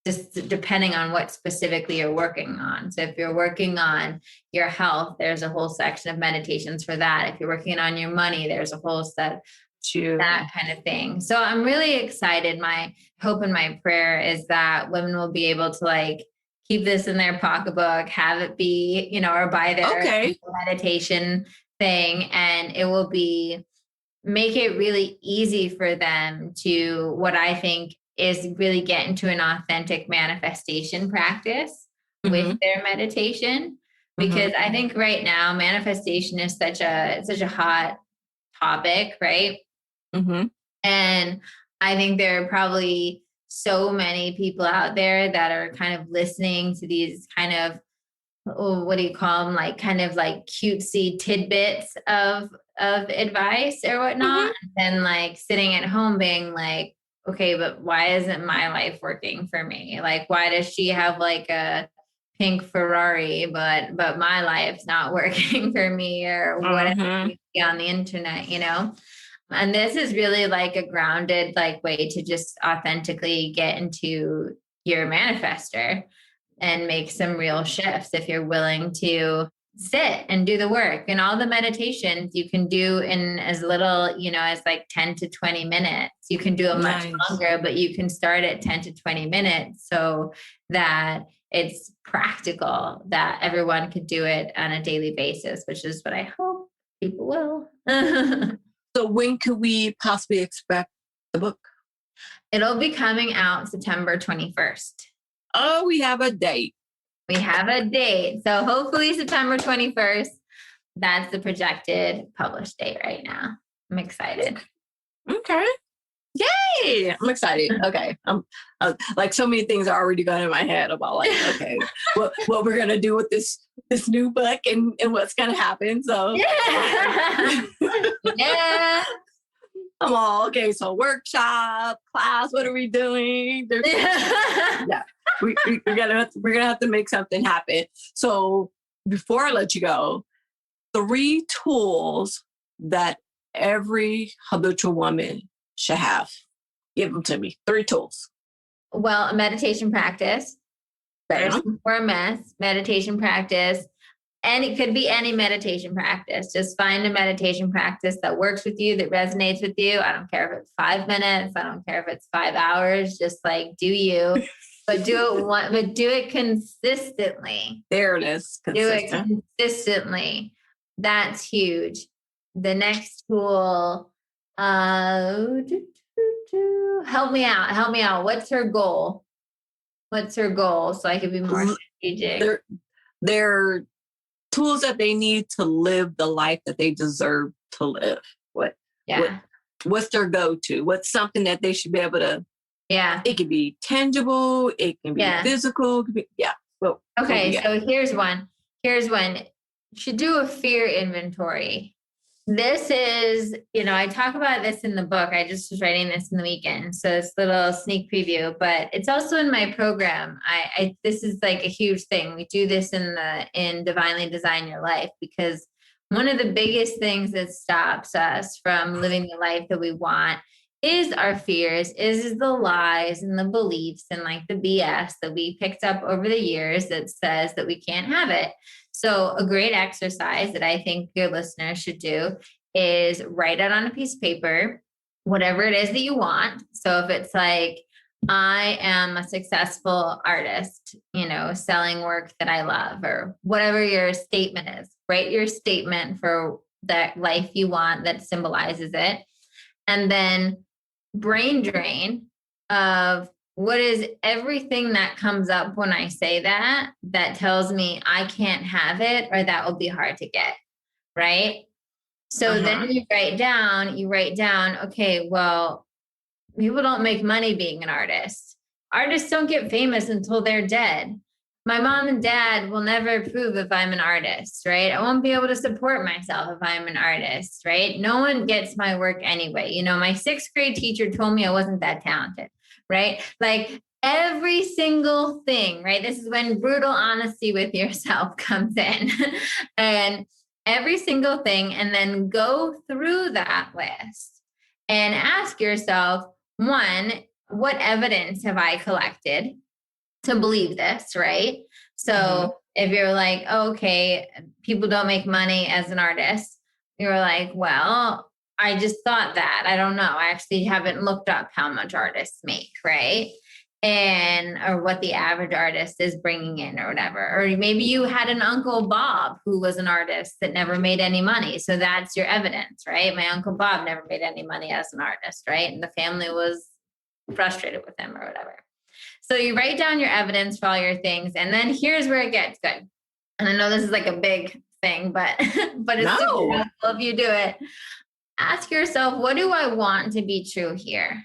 just depending on what specifically you're working on. So if you're working on your health, there's a whole section of meditations for that. If you're working on your money, there's a whole set, that kind of thing. So I'm really excited. My hope and my prayer is that women will be able to keep this in their pocketbook, have it be, or buy their meditation thing. And it will make it really easy for them to, what I think is really get into an authentic manifestation practice with their meditation. Because I think right now manifestation is such a hot topic, right? And I think there are probably so many people out there that are kind of listening to these kind of, what do you call them? Cutesy tidbits of advice or whatnot. And then sitting at home being okay, but why isn't my life working for me? Why does she have a pink Ferrari, but my life's not working for me, or whatever you see on the internet, And this is really a grounded way to just authentically get into your manifester and make some real shifts if you're willing to sit and do the work. And all the meditations you can do in as little, as 10 to 20 minutes. You can do them much longer, but you can start at 10 to 20 minutes so that it's practical, that everyone could do it on a daily basis, which is what I hope people will. So when could we possibly expect the book? It'll be coming out September 21st. Oh, we have a date. We have a date. So hopefully September 21st. that's the projected published date right now. I'm excited. Okay. Yay! I'm excited. Okay. I'm like so many things are already going in my head about like, okay, what we're gonna do with this new book and what's gonna happen. So Yeah. I'm all okay. So workshop, class, what are we doing? Yeah. We're gonna have to make something happen. So before I let you go, 3 tools that every habitual woman should have. Give them to me. 3 tools. Well, a meditation practice. First Bam. and foremost, meditation practice. And it could be any meditation practice. Just find a meditation practice that works with you, that resonates with you. I don't care if it's 5 minutes. I don't care if it's 5 hours. Just like do you, but do it consistently. There it is. Consistent. Do it consistently. That's huge. The next tool, help me out. What's her goal? So I can be more strategic. They're tools that they need to live the life that they deserve to live. What's their go-to? What's something that they should be able to? Yeah. It can be tangible. It can be physical. It can be, Well, okay. So here's one. You should do a fear inventory. This is, I talk about this in the book. I just was writing this in the weekend. So it's a little sneak preview, but it's also in my program. This is like a huge thing. We do this in Divinely Design Your Life, because one of the biggest things that stops us from living the life that we want is our fears, is the lies and the beliefs and like the BS that we picked up over the years that says that we can't have it. So a great exercise that I think your listeners should do is write out on a piece of paper, whatever it is that you want. So if it's like, I am a successful artist, selling work that I love, or whatever your statement is, write your statement for that life you want that symbolizes it. And then brain drain of what is everything that comes up when I say that tells me I can't have it, or that will be hard to get. Right. So then you write down, okay, well, people don't make money being an artist. Artists don't get famous until they're dead. My mom and dad will never approve if I'm an artist, right? I won't be able to support myself if I'm an artist, right? No one gets my work anyway. My 6th grade teacher told me I wasn't that talented, right? Like every single thing, right? This is when brutal honesty with yourself comes in. And every single thing, and then go through that list and ask yourself, 1, what evidence have I collected to believe this, right? So if you're like, okay, people don't make money as an artist, you're like, well, I just thought that. I don't know. I actually haven't looked up how much artists make, right? Or what the average artist is bringing in or whatever. Or maybe you had an Uncle Bob who was an artist that never made any money. So that's your evidence, right? My Uncle Bob never made any money as an artist, right? And the family was frustrated with him or whatever. So you write down your evidence for all your things. And then here's where it gets good. And I know this is like a big thing, but it's super helpful if you do it. Ask yourself, what do I want to be true here?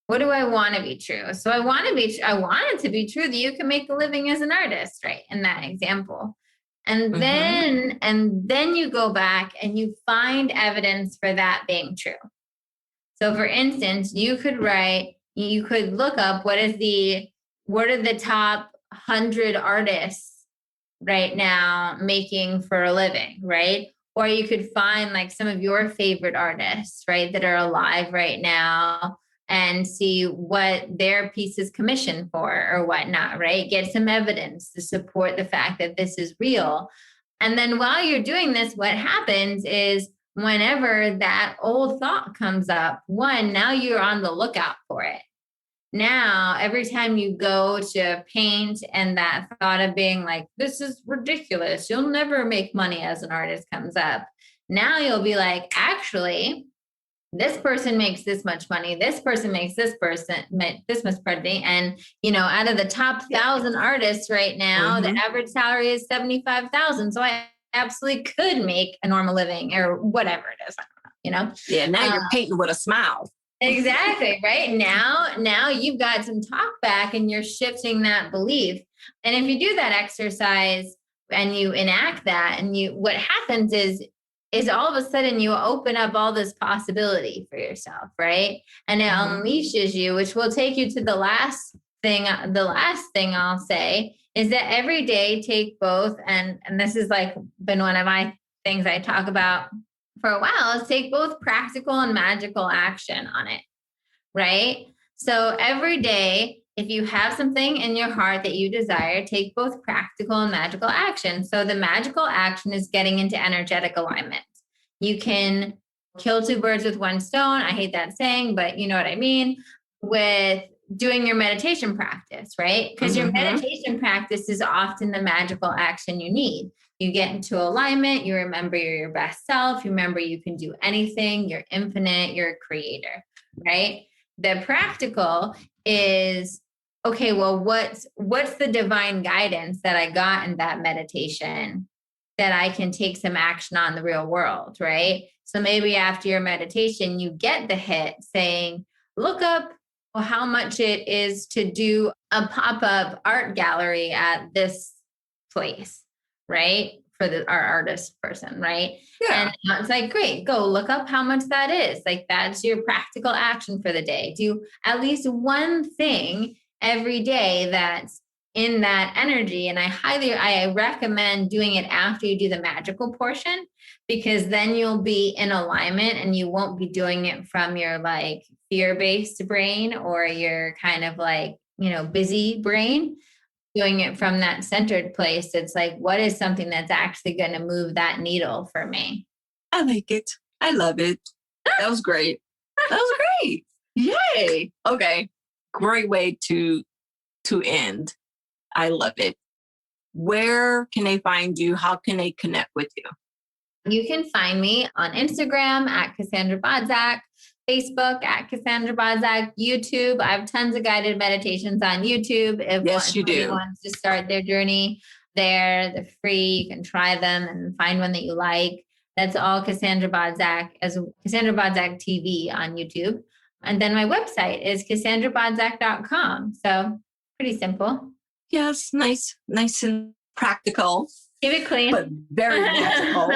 What do I want to be true? So I want it to be true that you can make a living as an artist, right? In that example. And then you go back and you find evidence for that being true. So for instance, you could look up what are the top 100 artists right now making for a living, right? Or you could find like some of your favorite artists, right, that are alive right now, and see what their piece is commissioned for or whatnot, right? Get some evidence to support the fact that this is real. And then while you're doing this, what happens is whenever that old thought comes up, now you're on the lookout for it. Now, every time you go to paint and that thought of being like, this is ridiculous, you'll never make money as an artist comes up. Now you'll be like, actually, this person makes this much money. This person makes this much money. And, out of the top 1,000 artists right now, the average salary is $75,000. So I absolutely could make a normal living or whatever it is. I don't know, you know? Yeah, now you're painting with a smile. Exactly. Right. Now you've got some talk back and you're shifting that belief. And if you do that exercise and you enact that, and what happens is all of a sudden you open up all this possibility for yourself, right? And it unleashes you, which will take you to the last thing. The last thing I'll say is that every day take both, and this is like been one of my things I talk about for a while, is take both practical and magical action on it, right? So every day, if you have something in your heart that you desire, take both practical and magical action. So the magical action is getting into energetic alignment. You can kill two birds with one stone. I hate that saying, but you know what I mean, with doing your meditation practice, right? Because your meditation practice is often the magical action you need. You get into alignment, you remember you're your best self, you remember you can do anything, you're infinite, you're a creator, right? The practical is, okay, well, what's the divine guidance that I got in that meditation that I can take some action on the real world, right? So maybe after your meditation, you get the hit saying, look up how much it is to do a pop-up art gallery at this place, right? For our artist person, right? Yeah. And it's like, great, go look up how much that is. Like, that's your practical action for the day. Do at least one thing every day that's in that energy. And I recommend doing it after you do the magical portion, because then you'll be in alignment and you won't be doing it from your like fear-based brain or your kind of like, busy brain. Doing it from that centered place, it's like, what is something that's actually going to move that needle for me? I like it. I love it. That was great. That was great. Yay. Okay. Great way to end. I love it. Where can they find you? How can they connect with you? You can find me on Instagram at Cassandra Bodzak, Facebook at Cassandra Bodzak, YouTube. I have tons of guided meditations on YouTube. If you do. Wants to start their journey there, they're free. You can try them and find one that you like. That's all Cassandra Bodzak, as Cassandra Bodzak TV on YouTube. And then my website is CassandraBodzak.com. So pretty simple. Yes, nice and practical. Keep it clean. But very magical.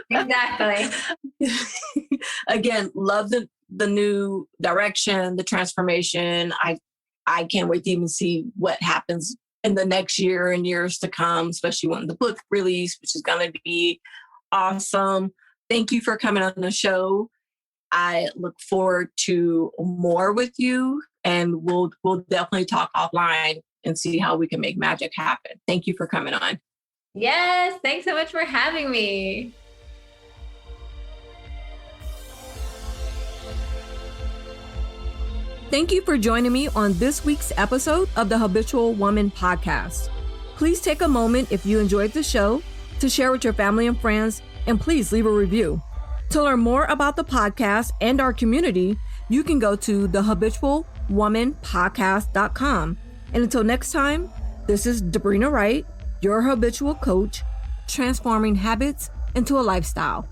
Exactly. Again, love the new direction, the transformation. I can't wait to even see what happens in the next year and years to come, especially when the book release, which is going to be awesome. Thank you for coming on the show. I look forward to more with you, and we'll definitely talk offline and see how we can make magic happen. Thank you for coming on. Yes, thanks so much for having me. Thank you for joining me on this week's episode of the Habitual Woman podcast. Please take a moment, if you enjoyed the show, to share with your family and friends, and please leave a review. To learn more about the podcast and our community, you can go to thehabitualwomanpodcast.com. And until next time, this is Debrina Wright, your habitual coach, transforming habits into a lifestyle.